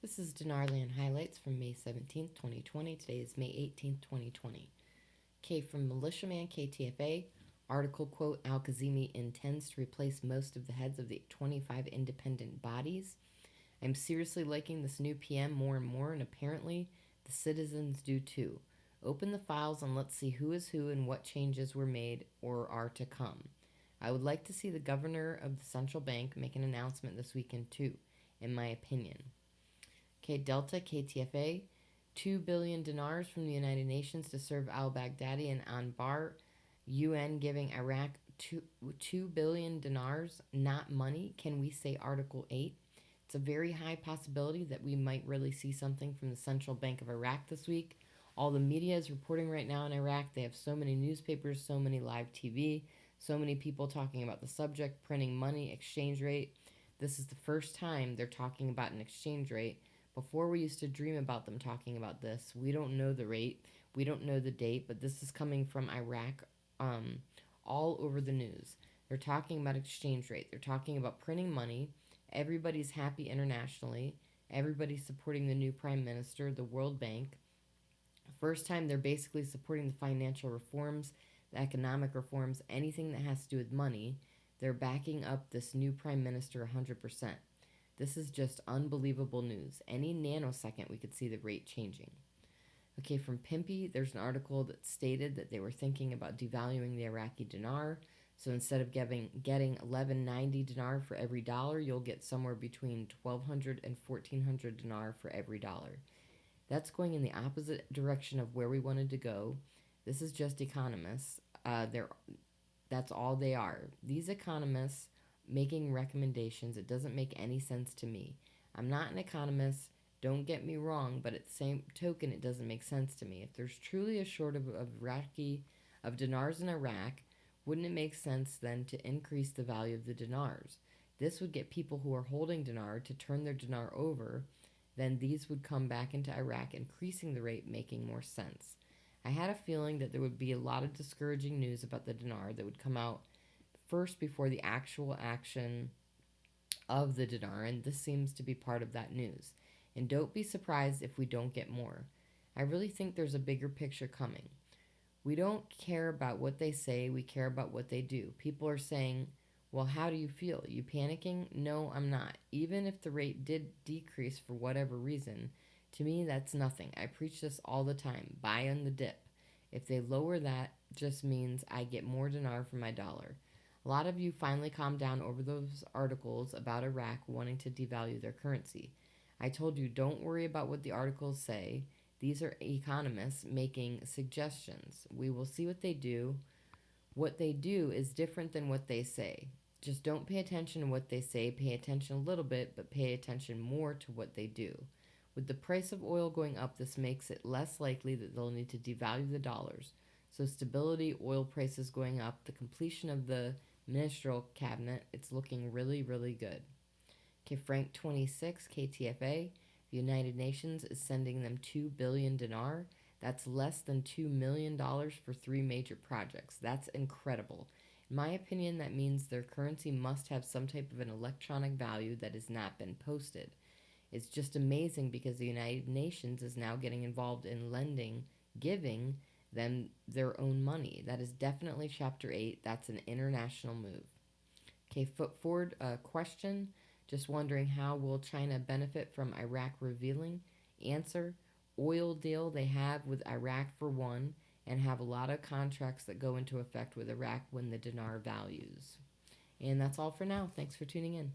This is Dinarland highlights from May 17th, 2020. Today is May 18th, 2020. Okay, from Militiaman KTFA, article quote, Al-Kazimi intends to replace most of the heads of the 25 independent bodies. I'm seriously liking this new PM more and more, and apparently the citizens do too. Open the files and let's see who is who and what changes were made or are to come. I would like to see the governor of the central bank make an announcement this weekend too, in my opinion. Okay, Delta KTFA, 2 billion dinars from the United Nations to serve al-Baghdadi and Anbar. UN giving Iraq 2 billion dinars, not money. Can we say Article 8? It's a very high possibility that we might really see something from the Central Bank of Iraq this week. All the media is reporting right now in Iraq. They have so many newspapers, so many live TV, so many people talking about the subject, printing money, exchange rate. This is the first time they're talking about an exchange rate. Before, we used to dream about them talking about this. We don't know the rate, we don't know the date, but this is coming from Iraq all over the news. They're talking about exchange rate. They're talking about printing money. Everybody's happy internationally. Everybody's supporting the new prime minister, the World Bank. First time they're basically supporting the financial reforms, the economic reforms, anything that has to do with money. They're backing up this new prime minister 100%. This is just unbelievable news. Any nanosecond, we could see the rate changing. Okay, from Pimpy, there's an article that stated that they were thinking about devaluing the Iraqi dinar. So instead of getting 1190 dinar for every dollar, you'll get somewhere between 1200 and 1400 dinar for every dollar. That's going in the opposite direction of where we wanted to go. This is just economists. That's all they are. These economists making recommendations. It doesn't make any sense to me. I'm not an economist, don't get me wrong, but at the same token, it doesn't make sense to me. If there's truly a shortage of dinars in Iraq, wouldn't it make sense then to increase the value of the dinars? This would get people who are holding dinar to turn their dinar over. Then these would come back into Iraq, increasing the rate, making more sense. I had a feeling that there would be a lot of discouraging news about the dinar that would come out first before the actual action of the dinar, and this seems to be part of that news. And don't be surprised if we don't get more. I really think there's a bigger picture coming. We don't care about what they say, we care about what they do. People are saying, well, how do you feel? You panicking? No, I'm not. Even if the rate did decrease for whatever reason, to me that's nothing. I preach this all the time. Buy on the dip. If they lower that, just means I get more dinar for my dollar. A lot of you finally calmed down over those articles about Iraq wanting to devalue their currency. I told you, don't worry about what the articles say. These are economists making suggestions. We will see what they do. What they do is different than what they say. Just don't pay attention to what they say. Pay attention a little bit, but pay attention more to what they do. With the price of oil going up, this makes it less likely that they'll need to devalue the dollars. So stability, oil prices going up, the completion of the ministerial cabinet, it's looking really, really good. Okay, Frank 26, KTFA, the United Nations is sending them 2 billion dinar. That's less than $2 million for 3 major projects. That's incredible. In my opinion, that means their currency must have some type of an electronic value that has not been posted. It's just amazing because the United Nations is now getting involved in lending, giving them their own money. That is definitely Chapter 8. That's an international move. Okay, foot forward question. Just wondering, how will China benefit from Iraq revealing? Answer, oil deal they have with Iraq for one, and have a lot of contracts that go into effect with Iraq when the dinar values. And that's all for now. Thanks for tuning in.